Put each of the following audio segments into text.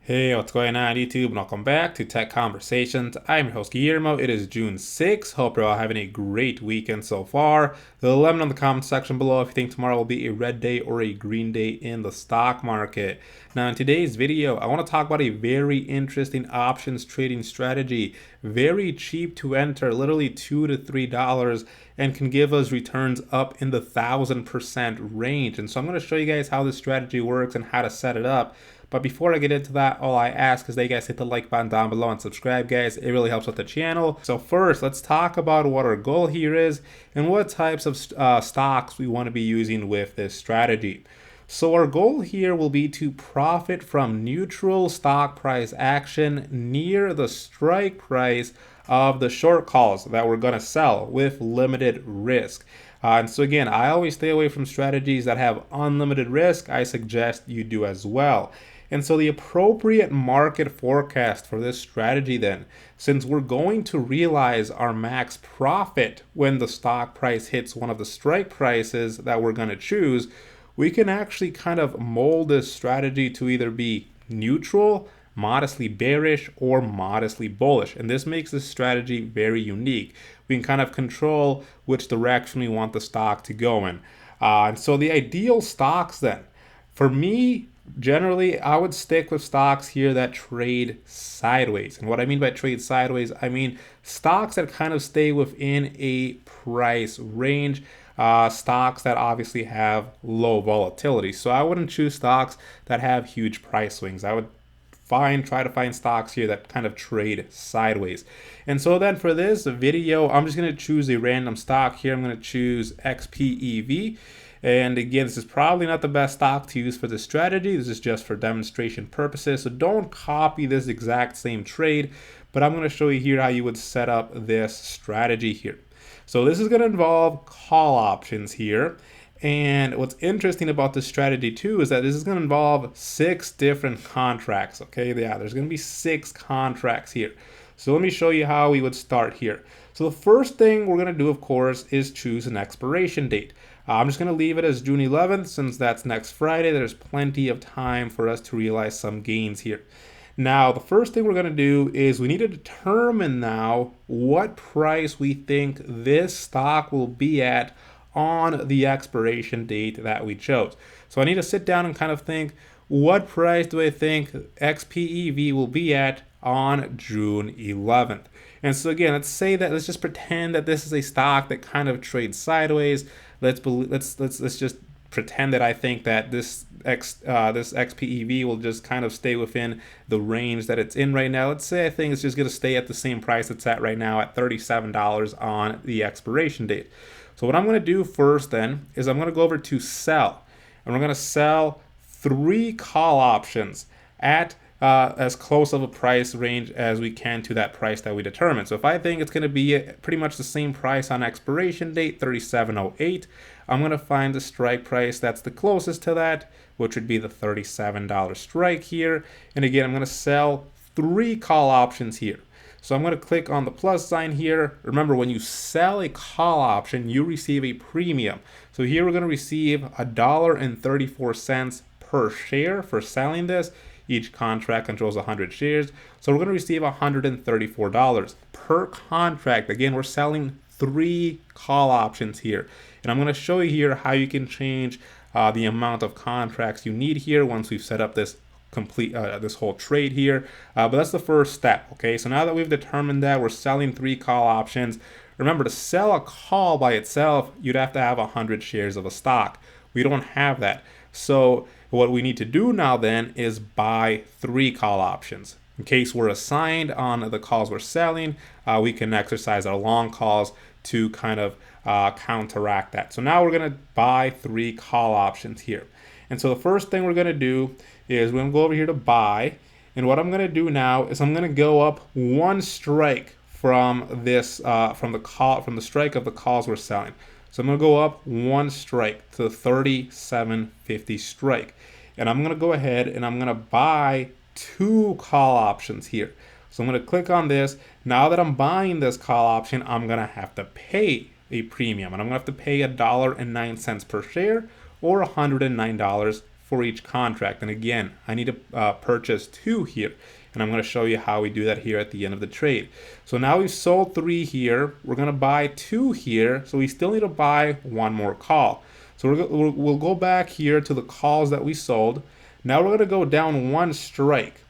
Hey, what's going on YouTube? And welcome back to Tech Conversations. I'm your host Guillermo. It is June 6th. Hope you're all having a great weekend so far. Let me know in the comment section below if you think tomorrow will be a red day or a green day in the stock market. Now in today's video, I want to talk about a very interesting options trading strategy. Very cheap to enter, literally $2 to $3, and can give us returns up in the 1000% range. And so I'm going to show you guys how this strategy works and how to set it up. But before I get into that, all I ask is that you guys hit the like button down below and subscribe, guys. It really helps with the channel. So first, let's talk about what our goal here is and what types of stocks we want to be using with this strategy. So our goal here will be to profit from neutral stock price action near the strike price of the short calls that we're going to sell with limited risk. And so again, I always stay away from strategies that have unlimited risk. I suggest you do as well. And so the appropriate market forecast for this strategy then, since we're going to realize our max profit when the stock price hits one of the strike prices that we're going to choose, we can actually kind of mold this strategy to either be neutral, modestly bearish, or modestly bullish. And this makes this strategy very unique. We can kind of control which direction we want the stock to go in. And so the ideal stocks then, for me, generally, I would stick with stocks here that trade sideways. And what I mean by trade sideways, I mean stocks that kind of stay within a price range, stocks that obviously have low volatility. So I wouldn't choose stocks that have huge price swings. I would try to find stocks here that kind of trade sideways. And so then for this video, I'm just going to choose a random stock here. I'm going to choose XPEV. And again, this is probably not the best stock to use for this strategy. This is just for demonstration purposes. So don't copy this exact same trade, but I'm going to show you here how you would set up this strategy here. So this is going to involve call options here. And what's interesting about this strategy too is that this is going to involve 6 different contracts. Okay, yeah, there's going to be 6 contracts here. So let me show you how we would start here. So the first thing we're going to do, of course, is choose an expiration date. I'm just going to leave it as June 11th since that's next Friday. There's plenty of time for us to realize some gains here. Now, the first thing we're going to do is we need to determine now what price we think this stock will be at on the expiration date that we chose. So I need to sit down and kind of think, what price do I think XPEV will be at on June 11th? And so again, let's just pretend that this is a stock that kind of trades sideways. Let's just pretend that I think that this XPEV will just kind of stay within the range that it's in right now. Let's say I think it's just going to stay at the same price it's at right now at $37 on the expiration date. So what I'm going to do first then is I'm going to go over to sell, and we're going to sell 3 call options at as close of a price range as we can to that price that we determined. So if I think it's going to be pretty much the same price on expiration date, 37.08, I'm going to find the strike price that's the closest to that, which would be the $37 strike here. And again, I'm going to sell 3 call options here. So I'm going to click on the plus sign here. Remember, when you sell a call option, you receive a premium. So here we're going to receive $1.34 per share for selling this. Each contract controls 100 shares. So we're going to receive $134 per contract. Again, we're selling 3 call options here. And I'm going to show you here how you can change the amount of contracts you need here once we've set up this this whole trade here. But that's the first step. Okay, so now that we've determined that we're selling 3 call options, remember, to sell a call by itself, you'd have to have 100 shares of a stock. We don't have that. So what we need to do now then is buy 3 call options. In case we're assigned on the calls we're selling, we can exercise our long calls to kind of counteract that. So now we're going to buy 3 call options here. And so the first thing we're going to do is we're going to go over here to buy. And what I'm going to do now is I'm going to go up 1 strike from this from the strike of the calls we're selling. So I'm going to go up 1 strike to the 37.50 strike. And I'm going to go ahead and I'm going to buy 2 call options here. So I'm going to click on this. Now that I'm buying this call option, I'm going to have to pay a premium. And I'm going to have to pay $1.09 per share, or $109 for each contract. And again, I need to purchase 2 here. And I'm going to show you how we do that here at the end of the trade. So now we've sold 3 here. We're going to buy 2 here. So we still need to buy 1 more call. So we'll go back here to the calls that we sold. Now we're going to go down 1 strike.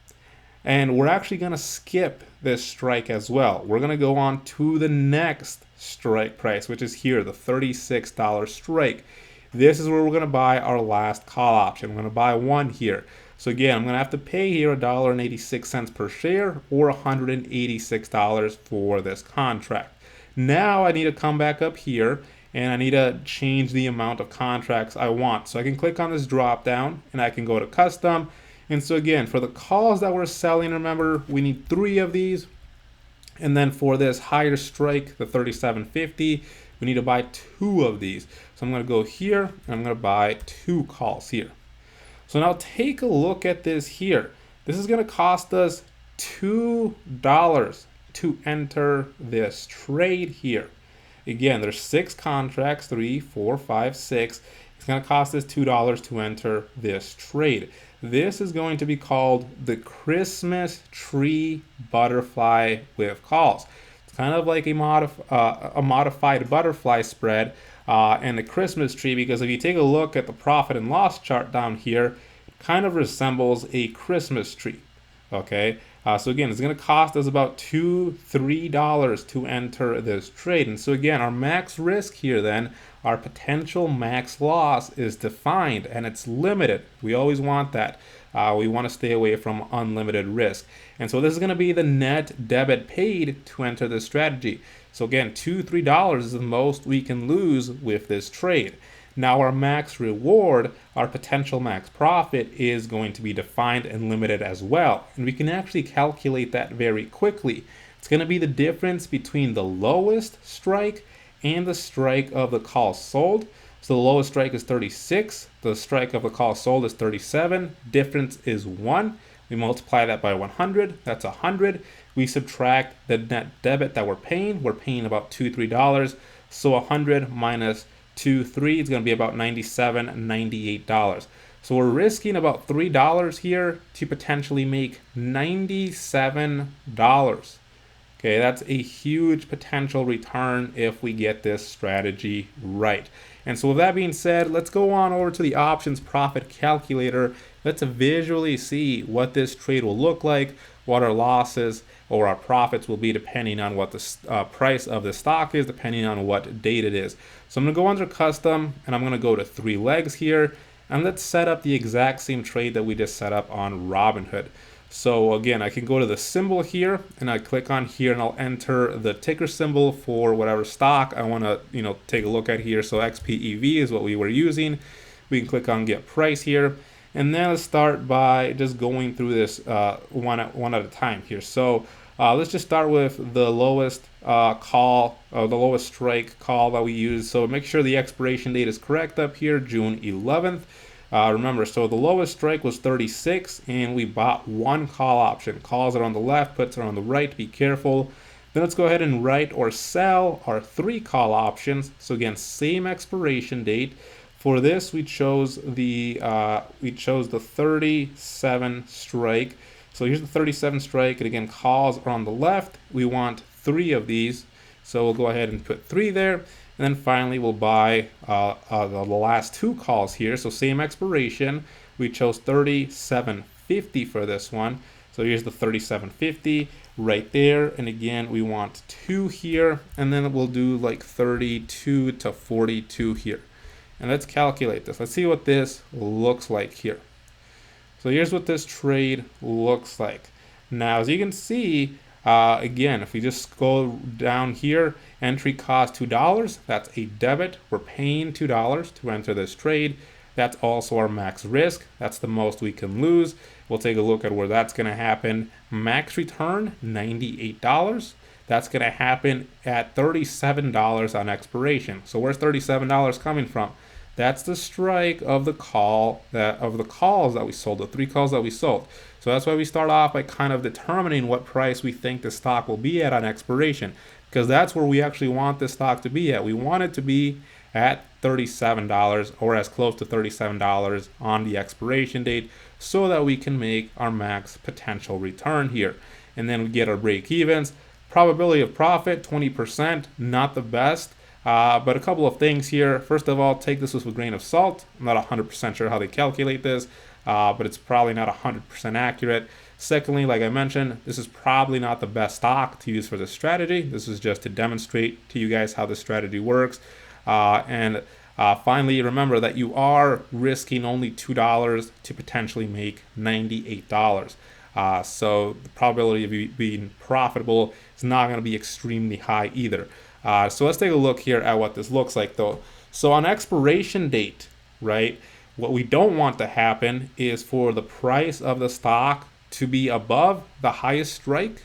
And we're actually going to skip this strike as well. We're going to go on to the next strike price, which is here, the $36 strike. This is where we're going to buy our last call option. We're going to buy 1 here. So again, I'm going to have to pay here $1.86 per share or $186 for this contract. Now I need to come back up here and I need to change the amount of contracts I want. So I can click on this drop down and I can go to custom. And so again, for the calls that we're selling, remember, we need 3 of these. And then for this higher strike, the 37.50, we need to buy 2 of these. So I'm going to go here and I'm going to buy 2 calls here. So now take a look at this here. This is going to cost us $2 to enter this trade here. Again, there's 6 contracts, 3, 4, 5, 6. It's going to cost us $2 to enter this trade. This is going to be called the Christmas tree butterfly with calls. It's kind of like a modified butterfly spread and the Christmas tree, because if you take a look at the profit and loss chart down here, it kind of resembles a Christmas tree. Okay, so again, it's going to cost us about $3 to enter this trade. And so again, our max risk here then, our potential max loss is defined and it's limited. We always want that. We want to stay away from unlimited risk. And so this is going to be the net debit paid to enter this strategy. So again, $3 is the most we can lose with this trade. Now our max reward, our potential max profit, is going to be defined and limited as well. And we can actually calculate that very quickly. It's going to be the difference between the lowest strike and the strike of the call sold. So the lowest strike is 36. The strike of the call sold is 37. Difference is 1. We multiply that by 100. That's 100. We subtract the net debit that we're paying. We're paying about $3. So 100 minus 2.3 is going to be about $98. So we're risking about $3 here to potentially make $97. Okay, that's a huge potential return if we get this strategy right. And so with that being said, let's go on over to the options profit calculator. Let's visually see what this trade will look like, what our losses or our profits will be depending on what the price of the stock is, depending on what date it is. So I'm going to go under custom and I'm going to go to 3 legs here, and let's set up the exact same trade that we just set up on Robinhood. So again, I can go to the symbol here and I click on here and I'll enter the ticker symbol for whatever stock I want to, take a look at here. So XPEV is what we were using. We can click on get price here. And then let's start by just going through this one at a time here. So let's just start with the lowest call, the lowest strike call that we use. So make sure the expiration date is correct up here, June 11th. Remember, so the lowest strike was 36 and we bought 1 call option. Calls are on the left, puts are on the right, be careful. Then let's go ahead and write or sell our 3 call options. So again, same expiration date. For this, we chose the 37 strike. So here's the 37 strike, and again, calls are on the left. We want 3 of these, so we'll go ahead and put 3 there. And then finally, we'll buy the last 2 calls here. So same expiration. We chose 37.50 for this one. So here's the 37.50 right there. And again, we want 2 here, and then we'll do like 32 to 42 here. And let's calculate this. Let's see what this looks like here. So here's what this trade looks like. Now, as you can see, again, if we just go down here, entry cost $2. That's a debit. We're paying $2 to enter this trade. That's also our max risk. That's the most we can lose. We'll take a look at where that's going to happen. Max return, $98. That's going to happen at $37 on expiration. So where's $37 coming from? That's the strike of the calls that we sold, the 3 calls that we sold. So that's why we start off by kind of determining what price we think the stock will be at on expiration, because that's where we actually want the stock to be at. We want it to be at $37 or as close to $37 on the expiration date so that we can make our max potential return here. And then we get our break evens. Probability of profit, 20%, not the best. But a couple of things here. First of all, take this with a grain of salt. I'm not 100% sure how they calculate this, but it's probably not 100% accurate. Secondly, like I mentioned, this is probably not the best stock to use for this strategy. This is just to demonstrate to you guys how this strategy works. And finally, remember that you are risking only $2 to potentially make $98. So the probability of you being profitable is not going to be extremely high either. So let's take a look here at what this looks like though. So on expiration date, right, what we don't want to happen is for the price of the stock to be above the highest strike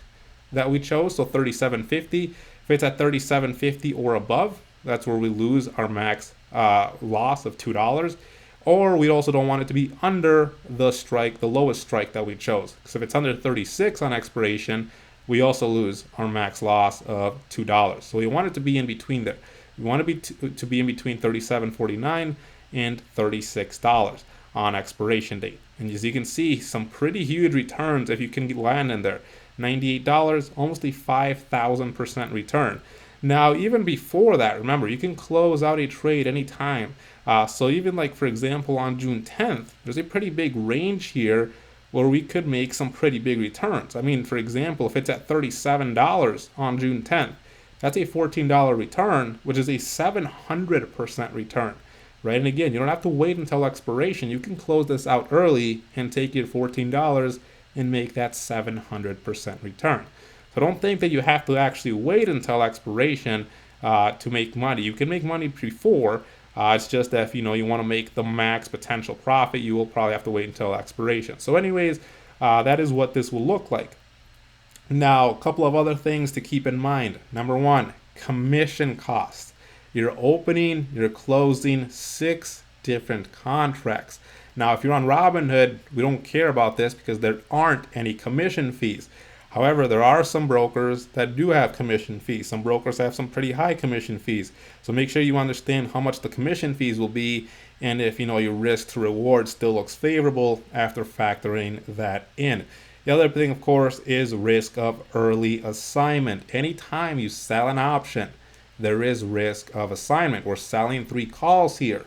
that we chose, so 37.50. If it's at 37.50 or above, that's where we lose our max loss of $2. Or we also don't want it to be under the strike, the lowest strike that we chose. Because if it's under 36 on expiration, we also lose our max loss of $2. So we want it to be in between there. We want it to be in between $37.49 and $36 on expiration date. And as you can see, some pretty huge returns if you can land in there. $98, almost a 5,000% return. Now, even before that, remember, you can close out a trade anytime. So even like, for example, on June 10th, there's a pretty big range here where we could make some pretty big returns. I mean, for example, if it's at $37 on June 10th, that's a $14 return, which is a 700% return, right? And again, you don't have to wait until expiration. You can close this out early and take your $14 and make that 700% return. So don't think that you have to actually wait until expiration to make money. You can make money before. It's just that if you want to make the max potential profit, you will probably have to wait until expiration. So anyways, that is what this will look like. Now, a couple of other things to keep in mind. Number one, commission costs. You're opening, you're closing 6 different contracts. Now, if you're on Robinhood, we don't care about this because there aren't any commission fees. However, there are some brokers that do have commission fees. Some brokers have some pretty high commission fees. So make sure you understand how much the commission fees will be and if your risk to reward still looks favorable after factoring that in. The other thing, of course, is risk of early assignment. Anytime you sell an option, there is risk of assignment. We're selling 3 calls here.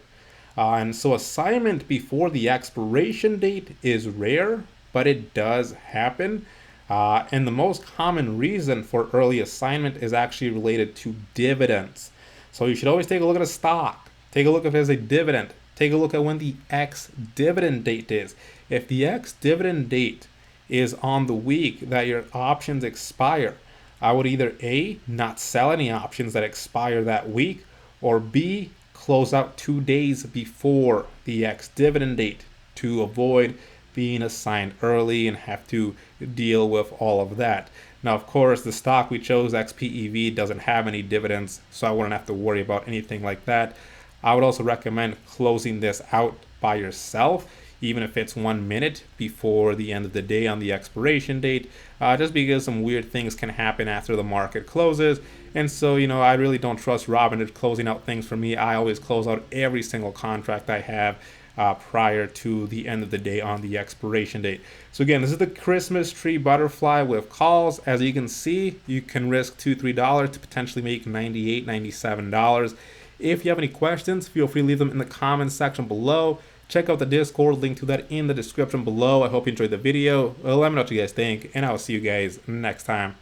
And so assignment before the expiration date is rare, but it does happen. And the most common reason for early assignment is actually related to dividends. So you should always take a look at a stock. Take a look if there's a dividend. Take a look at when the ex-dividend date is. If the ex-dividend date is on the week that your options expire, I would either A, not sell any options that expire that week, or B, close out 2 days before the ex-dividend date to avoid being assigned early and have to deal with all of that. Now, of course, the stock we chose, XPEV, doesn't have any dividends, so I wouldn't have to worry about anything like that. I would also recommend closing this out by yourself, even if it's 1 minute before the end of the day on the expiration date, just because some weird things can happen after the market closes. And so, I really don't trust Robinhood closing out things for me. I always close out every single contract I have prior to the end of the day on the expiration date. So again, this is the Christmas tree butterfly with calls. As you can see, you can risk $2-3 to potentially make $98, $97. If you have any questions, feel free to leave them in the comments section below. Check out the Discord, link to that in the description below. I hope you enjoyed the video. Let me know what you guys think, and I'll see you guys next time.